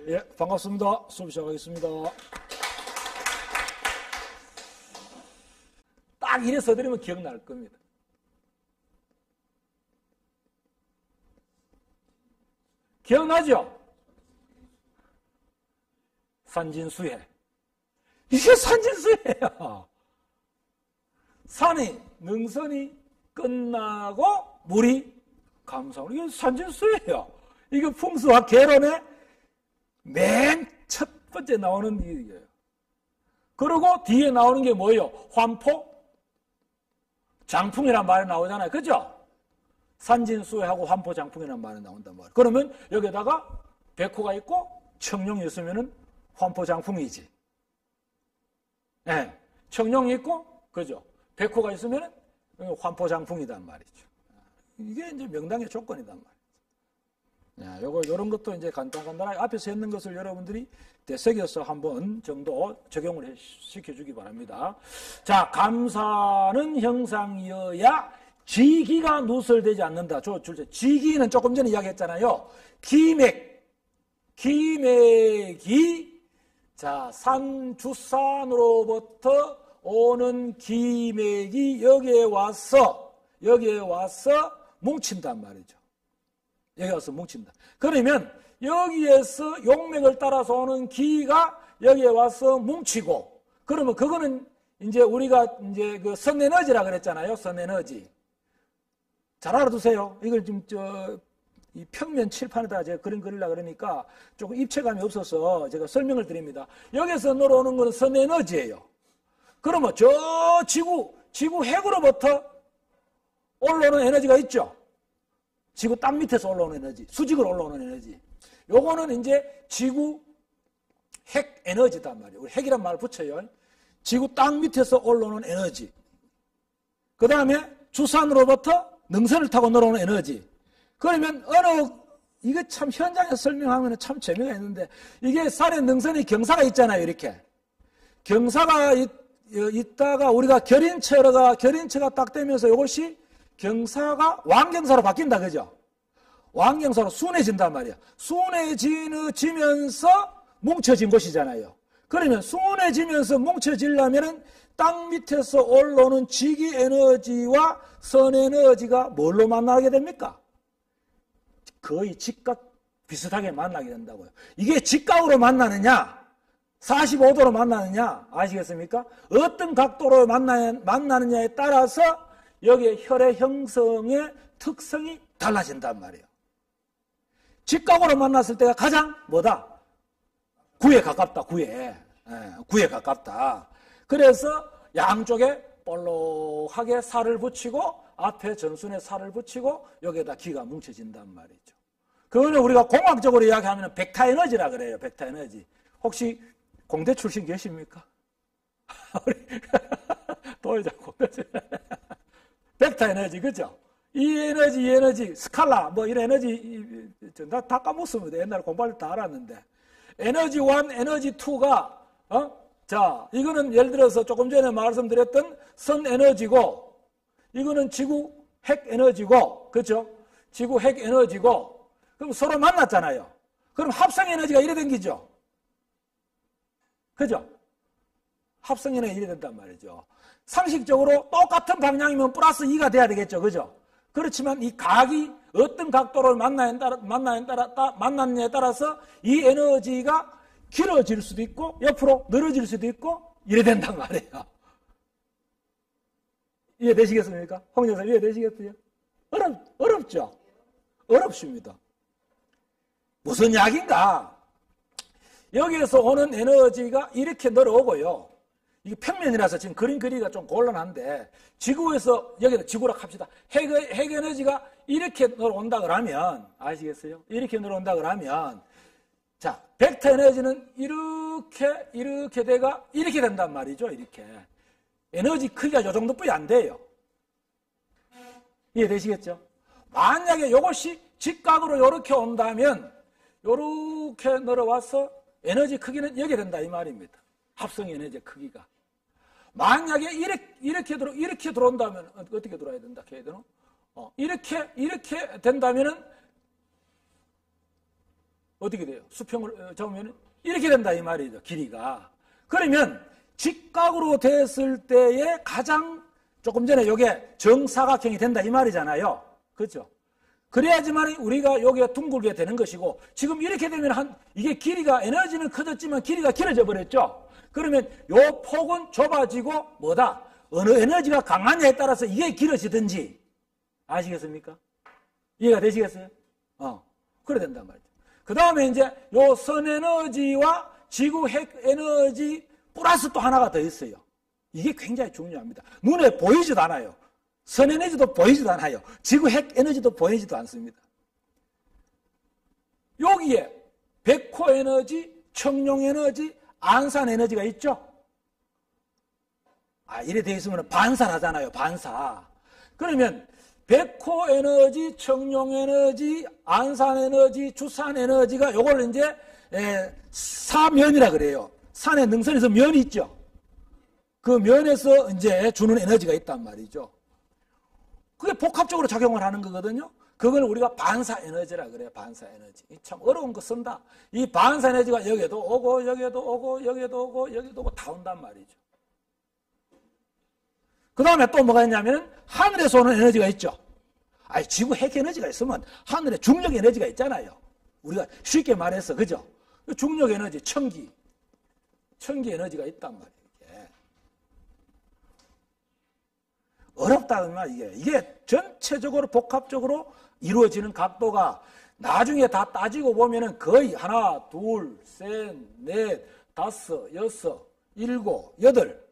예, 반갑습니다. 수업 시작하겠습니다. 딱 이래 써드리면 기억날 겁니다. 기억나죠? 산진수해. 이게 산진수해야. 산이, 능선이 끝나고 물이 감사하고, 이게 산진수해야. 이게 풍수학 개론의 맨 첫 번째 나오는 일이에요. 그리고 뒤에 나오는 게 뭐예요? 환포, 장풍이란 말이 나오잖아요. 그죠? 산진수해하고 환포, 장풍이란 말이 나온단 말이에요. 그러면 여기다가 백호가 있고 청룡이 있으면은 환포, 장풍이지. 예. 네. 청룡이 있고, 그죠? 백호가 있으면은 환포, 장풍이단 말이죠. 이게 이제 명당의 조건이단 말이에요. 요런 것도 이제 간단하게 앞에서 했는 것을 여러분들이 되새겨서 한번 정도 적용을 시켜주기 바랍니다. 자, 감사는 형상이어야 지기가 누설되지 않는다. 지기는 조금 전에 이야기했잖아요. 기맥이, 자, 주산으로부터 오는 기맥이 여기에 와서 뭉친단 말이죠. 여기 와서 뭉친다. 그러면 여기에서 용맥을 따라서 오는 기가 여기에 와서 뭉치고, 그러면 그거는 이제 우리가 이제 그 선에너지라 그랬잖아요. 선에너지. 잘 알아두세요. 이걸 지금 이 평면 칠판에다 제가 그림 그리려고 그러니까 조금 입체감이 없어서 제가 설명을 드립니다. 여기서 늘어오는 것은 선에너지예요. 그러면 저 지구 핵으로부터 올라오는 에너지가 있죠. 지구 땅 밑에서 올라오는 에너지, 수직으로 올라오는 에너지. 요거는 이제 지구 핵 에너지단 말이에요. 우리 핵이란 말을 붙여요. 지구 땅 밑에서 올라오는 에너지. 그 다음에 주산으로부터 능선을 타고 내려오는 에너지. 그러면 이거 참 현장에서 설명하면 참 재미가 있는데, 이게 산에 능선이 경사가 있잖아요. 이렇게. 경사가 있다가 우리가 결인체가 딱 되면서 이것이 경사가 완경사로 바뀐다, 그죠? 완경사로 순해진단 말이야. 순해지면서 뭉쳐진 곳이잖아요. 그러면 순해지면서 뭉쳐지려면은 땅 밑에서 올라오는 지기 에너지와 선 에너지가 뭘로 만나게 됩니까? 거의 직각 비슷하게 만나게 된다고요. 이게 직각으로 만나느냐, 45도로 만나느냐, 아시겠습니까? 어떤 각도로 만나느냐에 따라서 여기에 혈의 형성의 특성이 달라진단 말이에요. 직각으로 만났을 때가 가장 뭐다? 구에 가깝다, 구에 가깝다. 그래서 양쪽에 볼록하게 살을 붙이고 앞에 전순에 살을 붙이고 여기에다 기가 뭉쳐진단 말이죠. 그거는 우리가 공학적으로 이야기하면 벡터에너지라 그래요. 벡터에너지. 혹시 공대 출신 계십니까? 도의자 공대 벡터에너지, 그죠? 이 에너지, 스칼라, 뭐 이런 에너지, 다 까먹었습니다. 옛날에 공부할 때 다 알았는데. 에너지 1, 에너지 2가, 자, 이거는 예를 들어서 조금 전에 말씀드렸던 선 에너지고, 이거는 지구 핵 에너지고, 그죠? 지구 핵 에너지고, 그럼 서로 만났잖아요. 그럼 합성 에너지가 이래 생기죠? 그죠? 합성 에너지가 이래 된단 말이죠. 상식적으로 똑같은 방향이면 플러스 2가 돼야 되겠죠. 그죠? 그렇지만 이 각이 어떤 각도를 만났냐에 따라서 이 에너지가 길어질 수도 있고 옆으로 늘어질 수도 있고 이래 된단 말이에요. 이해되시겠습니까? 홍 여사 이해되시겠어요? 어렵죠? 어렵습니다. 무슨 이야기인가? 여기에서 오는 에너지가 이렇게 늘어오고요. 이게 평면이라서 지금 그림 그리기가 좀 곤란한데, 지구에서, 여기다 지구라 합시다. 핵 에너지가 이렇게 늘어온다 그러면, 아시겠어요? 이렇게 늘어온다 그러면, 자, 벡터 에너지는 이렇게 돼가, 이렇게 된단 말이죠, 이렇게. 에너지 크기가 요 정도뿐이 안 돼요. 이해되시겠죠? 만약에 이것이 직각으로 이렇게 온다면, 이렇게 늘어와서 에너지 크기는 여기 된다, 이 말입니다. 합성 에너지의 크기가. 만약에 이렇게 들어온다면 어떻게 들어야 된다? 이렇게 된다면은 어떻게 돼요? 수평을 잡으면 이렇게 된다 이 말이죠. 길이가. 그러면 직각으로 됐을 때에 가장 조금 전에 이게 정사각형이 된다 이 말이잖아요. 그렇죠? 그래야지만 우리가 여기가 둥글게 되는 것이고, 지금 이렇게 되면 이게 길이가, 에너지는 커졌지만 길이가 길어져 버렸죠. 그러면 요 폭은 좁아지고 뭐다? 어느 에너지가 강하냐에 따라서 이게 길어지든지. 아시겠습니까? 이해가 되시겠어요? 그래 된단 말이죠. 그 다음에 이제 요 선에너지와 지구 핵에너지 플러스 또 하나가 더 있어요. 이게 굉장히 중요합니다. 눈에 보이지도 않아요. 선에너지도 보이지도 않아요. 지구 핵에너지도 보이지도 않습니다. 여기에 백호에너지, 청룡에너지, 안산에너지가 있죠. 이래 돼 있으면 반사하잖아요. 반사. 그러면 백호에너지, 청룡에너지, 안산에너지, 주산에너지가 요걸 이제 사면이라 그래요. 산에 능선에서 면이 있죠. 그 면에서 이제 주는 에너지가 있단 말이죠. 그게 복합적으로 작용을 하는 거거든요. 그걸 우리가 반사에너지라 그래요. 반사에너지. 참 어려운 거 쓴다. 이 반사에너지가 여기에도 오고 여기에도 오고 여기에도 오고 여기도 오고 다 온단 말이죠. 그 다음에 또 뭐가 있냐면 하늘에서 오는 에너지가 있죠. 지구 핵 에너지가 있으면 하늘에 중력 에너지가 있잖아요. 우리가 쉽게 말해서 그죠? 중력 에너지, 천기 에너지가 있단 말이에요. 어렵다 그 말 이게 전체적으로 복합적으로 이루어지는 각도가 나중에 다 따지고 보면은 거의 하나, 둘, 셋, 넷, 다섯, 여섯, 일곱, 여덟.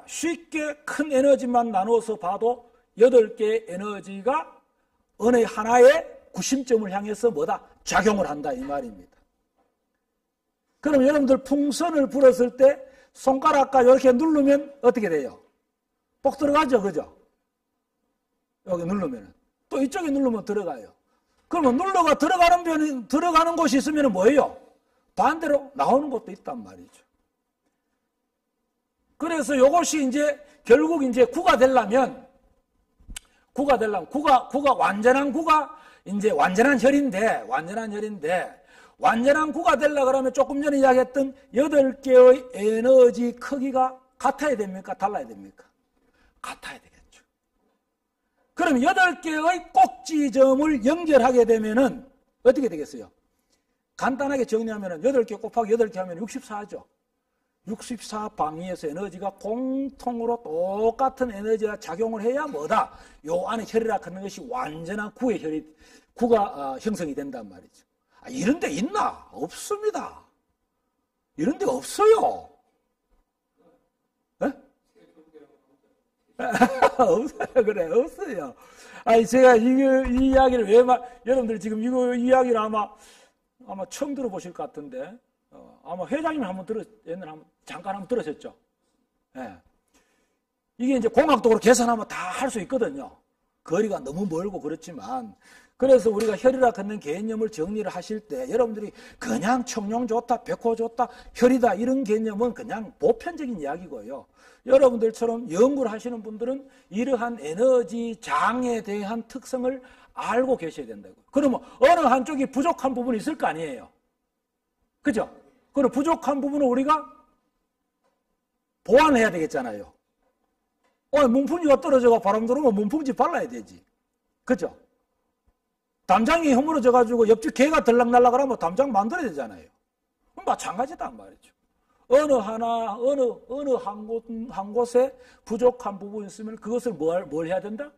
쉽게 큰 에너지만 나눠서 봐도 8개의 에너지가 어느 하나의 구심점을 향해서 뭐다? 작용을 한다 이 말입니다. 그럼 여러분들 풍선을 불었을 때 손가락과 이렇게 누르면 어떻게 돼요? 뻑 들어가죠, 그죠? 여기 누르면 또 이쪽에 누르면 들어가요. 그러면 눌러가 들어가는 곳이 있으면 뭐예요? 반대로 나오는 곳도 있단 말이죠. 그래서 이것이 이제 결국 이제 구가 되려면 구가 완전한 구가 이제 완전한 혈인데 완전한 구가 되려고 그러면 조금 전에 이야기했던 8개의 에너지 크기가 같아야 됩니까? 달라야 됩니까? 같아야 되겠죠. 그럼 8개의 꼭지점을 연결하게 되면은 어떻게 되겠어요? 간단하게 정리하면은 8개 곱하기 8개 하면 64죠. 64 방위에서 에너지가 공통으로 똑같은 에너지가 작용을 해야 뭐다? 요 안에 혈이라 하는 것이 완전한 구가 형성이 된단 말이죠. 이런 데 있나? 없습니다. 이런 데 없어요. 없어요. 그래, 없어요. 제가 이 이야기를 여러분들 지금 이 이야기를 아마 처음 들어보실 것 같은데, 아마 회장님 옛날에 잠깐 한번 들으셨죠? 예. 이게 이제 공학적으로 계산하면 다 할 수 있거든요. 거리가 너무 멀고 그렇지만, 그래서 우리가 혈이라 하는 개념을 정리를 하실 때 여러분들이 그냥 청룡 좋다, 백호 좋다, 혈이다 이런 개념은 그냥 보편적인 이야기고요. 여러분들처럼 연구를 하시는 분들은 이러한 에너지 장에 대한 특성을 알고 계셔야 된다고요. 그러면 어느 한쪽이 부족한 부분이 있을 거 아니에요. 그죠? 그럼 부족한 부분을 우리가 보완해야 되겠잖아요. 문풍지가 떨어져가 바람 들어오면 문풍지 발라야 되지. 그죠? 담장이 허물어져가지고 옆집 개가 들락날락 하면 담장 만들어야 되잖아요. 마찬가지단 말이죠. 어느 한 곳에 부족한 부분이 있으면 그것을 뭘 해야 된다?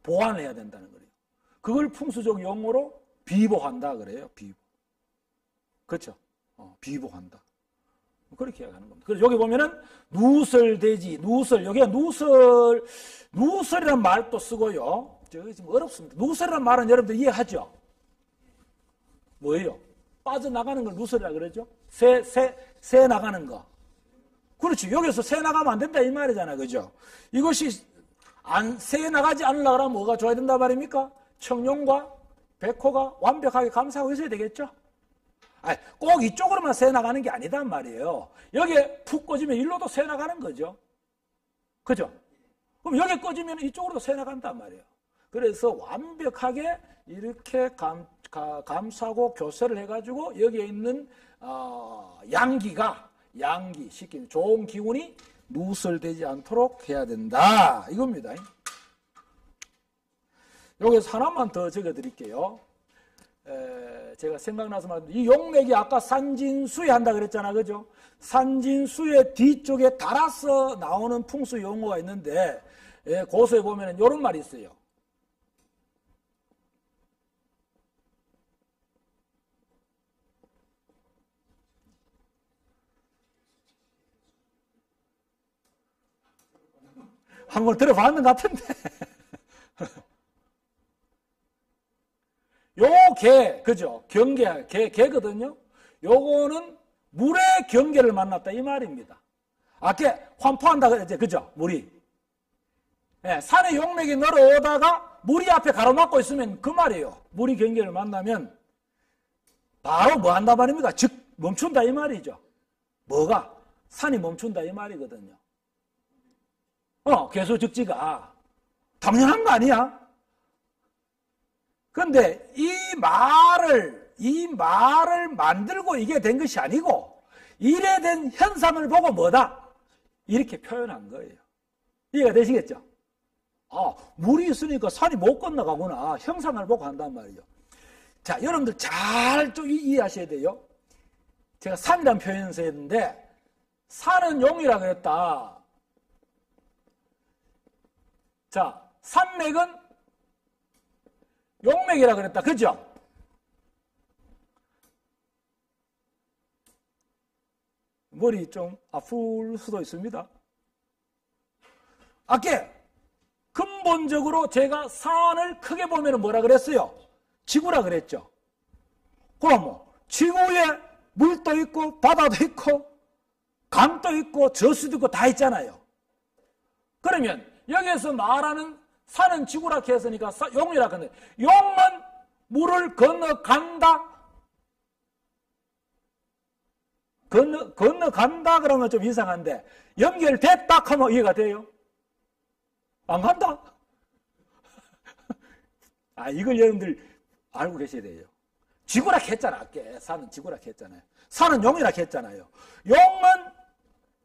보완해야 된다는 거예요. 그걸 풍수적 용어로 비보한다 그래요. 비보. 그렇죠? 비보한다. 그렇게 이야기하는 겁니다. 그래서 여기 보면은 누설대지, 여기가 누설이란 말도 쓰고요. 저기 지금 어렵습니다. 누설이란 말은 여러분들 이해하죠? 뭐예요? 빠져나가는 걸 누설이라 그러죠? 새 나가는 거. 그렇지. 여기서 새 나가면 안 된다 이 말이잖아요. 그죠? 이것이 새 나가지 않으려고 하면 뭐가 좋아야 된다 말입니까? 청룡과 백호가 완벽하게 감싸고 있어야 되겠죠? 꼭 이쪽으로만 새 나가는 게 아니단 말이에요. 여기에 푹 꽂으면 일로도 새 나가는 거죠. 그죠? 그럼 여기 꺼지면 이쪽으로도 새 나간단 말이에요. 그래서 완벽하게 이렇게 감싸고 교세를 해가지고 여기에 있는 양기 시키는 좋은 기운이 누설되지 않도록 해야 된다 이겁니다. 여기서 하나만 더 적어드릴게요. 제가 생각나서 말합니다. 이 용맥이 아까 산진수에 한다 그랬잖아, 그죠? 산진수의 뒤쪽에 달아서 나오는 풍수 용어가 있는데 고서에 보면 이런 말이 있어요. 한번 들어봤는 것 같은데. 요 개, 그죠? 개거든요? 요거는 물의 경계를 만났다, 이 말입니다. 아까 환포한다 그랬죠? 그죠? 물이. 예, 산의 용맥이 늘어오다가 물이 앞에 가로막고 있으면 그 말이에요. 물이 경계를 만나면 바로 뭐 한다 말입니까? 즉, 멈춘다, 이 말이죠. 뭐가? 산이 멈춘다, 이 말이거든요. 괴소적지가. 당연한 거 아니야? 근데 이 말을 만들고 이게 된 것이 아니고, 이래 된 현상을 보고 뭐다? 이렇게 표현한 거예요. 이해가 되시겠죠? 물이 있으니까 산이 못 건너가구나. 형상을 보고 한단 말이죠. 자, 여러분들 잘 좀 이해하셔야 돼요. 제가 산이라는 표현을 썼는데, 산은 용이라고 했다. 자, 산맥은 용맥이라고 그랬다. 그죠? 머리 좀 아플 수도 있습니다. 아까 근본적으로 제가 산을 크게 보면 뭐라 그랬어요? 지구라 그랬죠. 그럼 뭐 지구에 물도 있고 바다도 있고 강도 있고 저수도 있고 다 있잖아요. 그러면 여기에서 말하는 산은 지구라 했으니까 용이라 하는데, 용은 물을 건너간다? 건너간다 그러면 좀 이상한데, 연결됐다 하면 이해가 돼요? 안 간다? 이걸 여러분들 알고 계셔야 돼요. 지구라 했잖아, 아까. 산은 지구라 했잖아요. 산은 용이라 했잖아요. 용은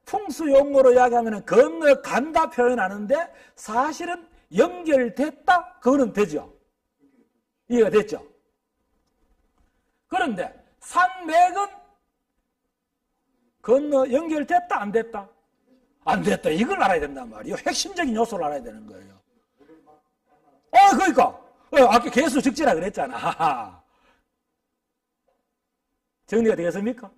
풍수 용어로 이야기하면 건너간다 표현하는데, 사실은 연결됐다? 그거는 되죠. 이해가 됐죠? 그런데 산맥은 연결됐다? 안 됐다? 안 됐다. 이걸 알아야 된단 말이에요. 핵심적인 요소를 알아야 되는 거예요. 그러니까. 아까 괴수적지라 그랬잖아. 정리가 되겠습니까?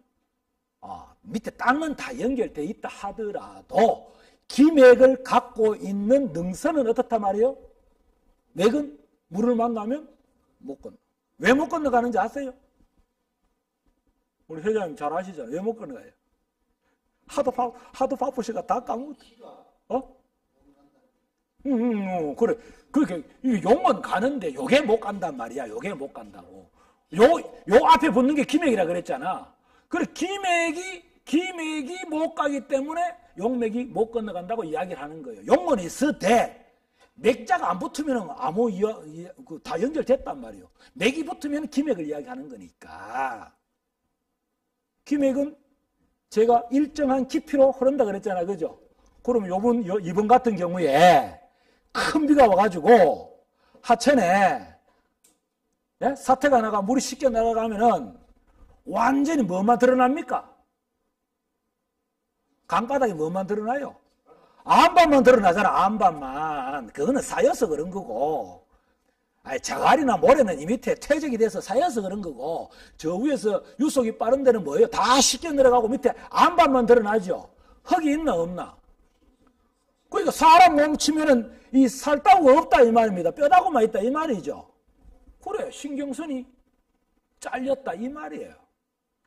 밑에 땅은 다 연결되어 있다 하더라도 기맥을 갖고 있는 능선은 어떻단 말이에요? 맥은 물을 만나면 못 건너. 왜 못 건너가는지 아세요? 우리 회장님 잘 아시잖아요. 왜 못 건너가요? 하도 바쁘시가 다 까먹었다. 그래. 그렇게 용은 가는데 요게 못 간단 말이야. 요게 못 간다고. 요 앞에 붙는 게 기맥이라 그랬잖아. 그래 기맥이 못 가기 때문에 용맥이 못 건너간다고 이야기를 하는 거예요. 용은 있을 때 맥자가 안 붙으면 다 연결됐단 말이에요. 맥이 붙으면 기맥을 이야기하는 거니까. 기맥은 제가 일정한 깊이로 흐른다 그랬잖아요. 그죠? 그럼 이번 같은 경우에 큰 비가 와가지고 하천에 사태가 나가 물이 씻겨 나가면은 완전히 뭐만 드러납니까? 강바닥에 뭐만 드러나요? 안반만 드러나잖아. 안반만. 그거는 쌓여서 그런 거고, 자갈이나 모래는 이 밑에 퇴적이 돼서 쌓여서 그런 거고, 저 위에서 유속이 빠른 데는 뭐예요? 다 씻겨 내려가고 밑에 안반만 드러나죠. 흙이 있나 없나? 그러니까 사람 몸 치면은 이 살따구가 없다 이 말입니다. 뼈다구만 있다 이 말이죠. 그래, 신경선이 잘렸다 이 말이에요.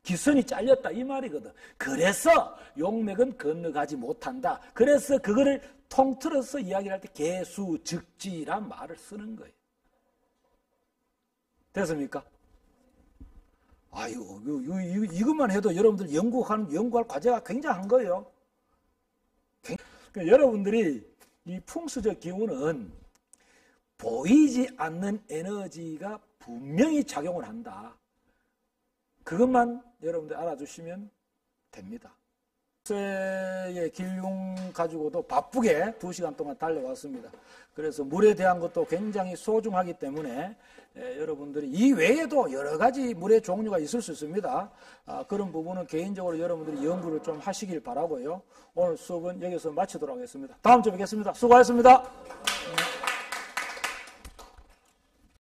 기선이 잘렸다 이 말이거든. 그래서 용맥은 건너가지 못한다. 그래서 그거를 통틀어서 이야기를 할 때 개수즉지란 말을 쓰는 거예요. 됐습니까? 이것만 해도 여러분들 연구할 과제가 굉장한 거예요. 그러니까 여러분들이 이 풍수적 기운은 보이지 않는 에너지가 분명히 작용을 한다. 그것만 여러분들 알아주시면 됩니다. 의 길흉 가지고도 바쁘게 2시간 동안 달려왔습니다. 그래서 물에 대한 것도 굉장히 소중하기 때문에 여러분들이 이 외에도 여러 가지 물의 종류가 있을 수 있습니다. 그런 부분은 개인적으로 여러분들이 연구를 좀 하시길 바라고요. 오늘 수업은 여기서 마치도록 하겠습니다. 다음 주에 뵙겠습니다. 수고하셨습니다.